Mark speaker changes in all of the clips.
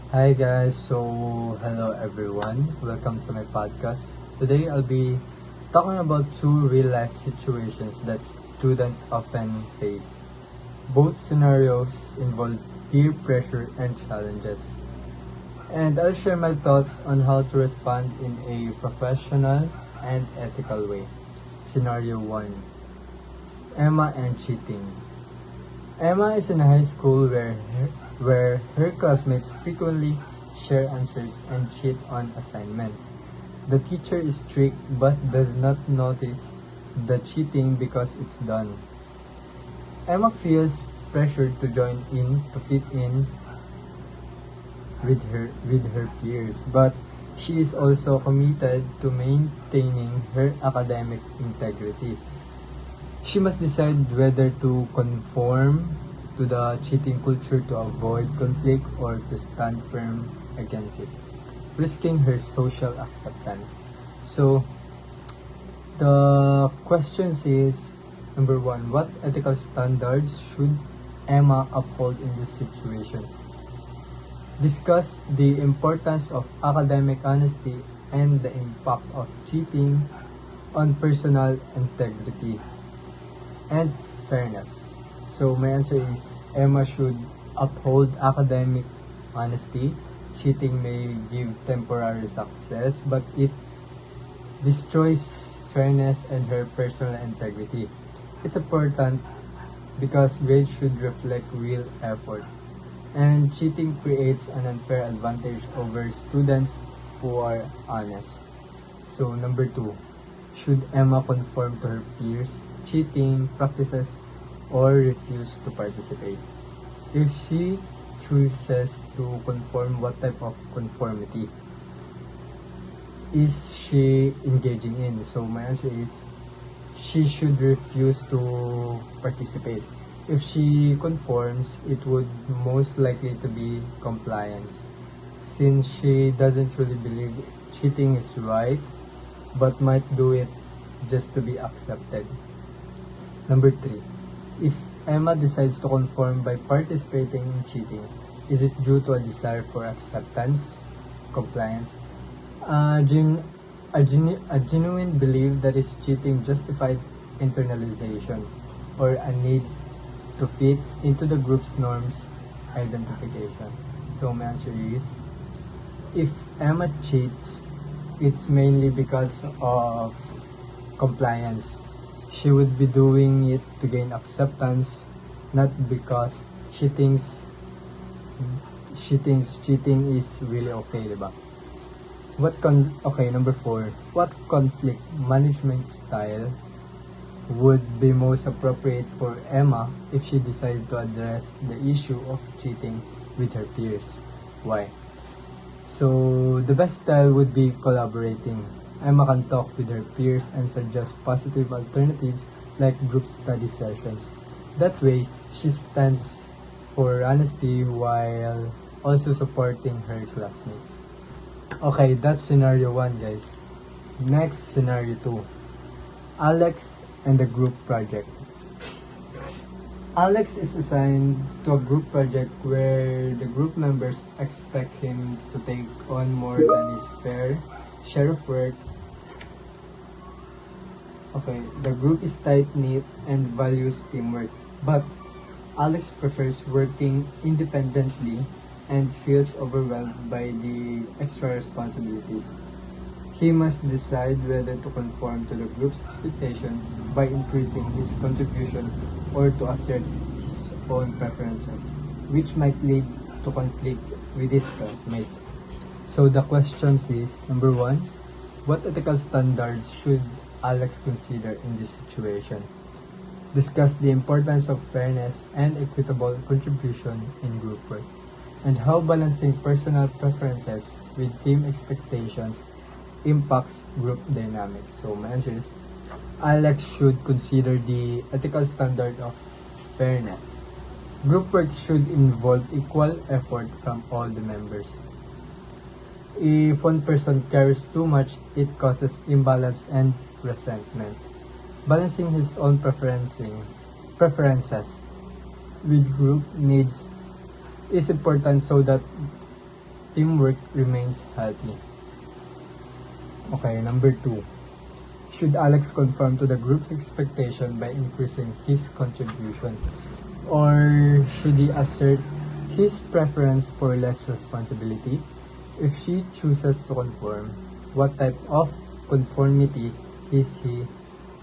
Speaker 1: Hi guys, hello everyone. Welcome to my podcast. Today I'll be talking about two real life situations that students often face. Both scenarios involve peer pressure and challenges. And I'll share my thoughts on how to respond in a professional and ethical way. Scenario 1: Emma and cheating. Emma is in high school where her classmates frequently share answers and cheat on assignments. The teacher is strict but does not notice the cheating because it's done. Emma feels pressured to join in to fit in with her peers, but she is also committed to maintaining her academic integrity. She must decide whether to conform to the cheating culture to avoid conflict or to stand firm against it, risking her social acceptance. So, the questions is number one, what ethical standards should Emma uphold in this situation? Discuss the importance of academic honesty and the impact of cheating on personal integrity and fairness. So my answer is Emma should uphold academic honesty. Cheating may give temporary success, but it destroys fairness and her personal integrity. It's important because grades should reflect real effort. And cheating creates an unfair advantage over students who are honest. So number two, should Emma conform to her peers' cheating practices or refuse to participate? If she chooses to conform, what type of conformity is she engaging in? So my answer is she should refuse to participate. If she conforms, it would most likely to be compliance, since she doesn't truly believe cheating is right, but might do it just to be accepted. Number three, if Emma decides to conform by participating in cheating, is it due to a desire for acceptance, compliance, a genuine belief that is cheating justified internalization, or a need to fit into the group's norms identification? So my answer is, if Emma cheats, it's mainly because of compliance. She would be doing it to gain acceptance, not because she thinks cheating is really okay, diba? Number 4. What conflict management style would be most appropriate for Emma if she decided to address the issue of cheating with her peers? Why? So, the best style would be collaborating. Emma can talk with her peers and suggest positive alternatives like group study sessions. That way, she stands for honesty while also supporting her classmates. Okay, that's scenario 1, guys. Next, scenario 2. Alex and the group project. Alex is assigned to a group project where the group members expect him to take on more than his fair share of work. Okay, the group is tight-knit and values teamwork, but Alex prefers working independently and feels overwhelmed by the extra responsibilities. He must decide whether to conform to the group's expectation by increasing his contribution or to assert his own preferences, which might lead to conflict with his classmates. So the questions is, number 1, what ethical standards should Alex consider in this situation? Discuss the importance of fairness and equitable contribution in group work, and how balancing personal preferences with team expectations impacts group dynamics. So my answer is, Alex should consider the ethical standard of fairness. Group work should involve equal effort from all the members. If one person cares too much, it causes imbalance and resentment. Balancing his own preferences with group needs is important so that teamwork remains healthy. Okay, number 2. Should Alex conform to the group's expectation by increasing his contribution? Or should he assert his preference for less responsibility? If she chooses to conform, what type of conformity is he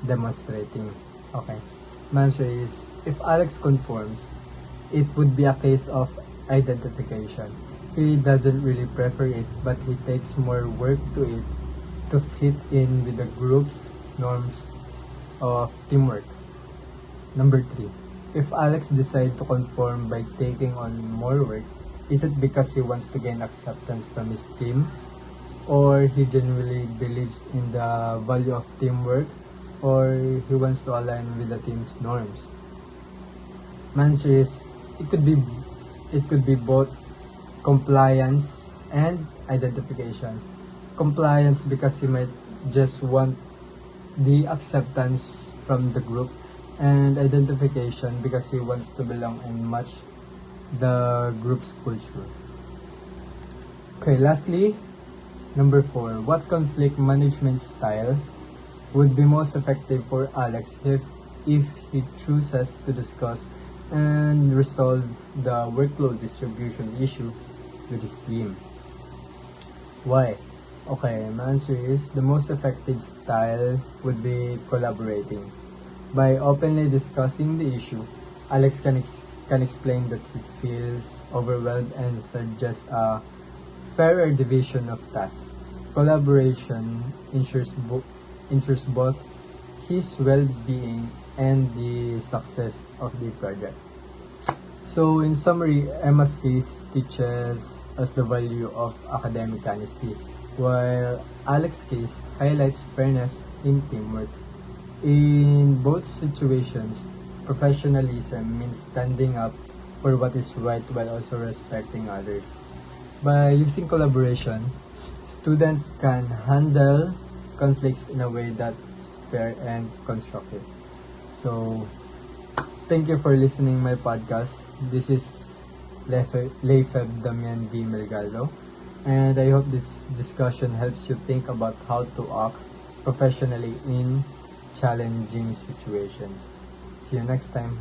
Speaker 1: demonstrating? Okay. My answer is, if Alex conforms, it would be a case of identification. He doesn't really prefer it, but he takes more work to it to fit in with the group's norms of teamwork. Number 3. If Alex decides to conform by taking on more work, is it because he wants to gain acceptance from his team? Or he genuinely believes in the value of teamwork? Or he wants to align with the team's norms? My answer is, it could be both compliance and identification. Compliance because he might just want the acceptance from the group, and identification because he wants to belong and match the group's culture. Okay, lastly, number 4. What conflict management style would be most effective for Alex if he chooses to discuss and resolve the workload distribution issue with his team? Why? Okay, my answer is, the most effective style would be collaborating. By openly discussing the issue, Alex can explain that he feels overwhelmed and suggest a fairer division of tasks. Collaboration ensures both his well-being and the success of the project. So in summary, Emma's case teaches us the value of academic honesty, while Alex's case highlights fairness in teamwork. In both situations, professionalism means standing up for what is right while also respecting others. By using collaboration, students can handle conflicts in a way that's fair and constructive. So, thank you for listening my podcast. This is Leifeb Damian V. Melgado, and I hope this discussion helps you think about how to act professionally in challenging situations. See you next time.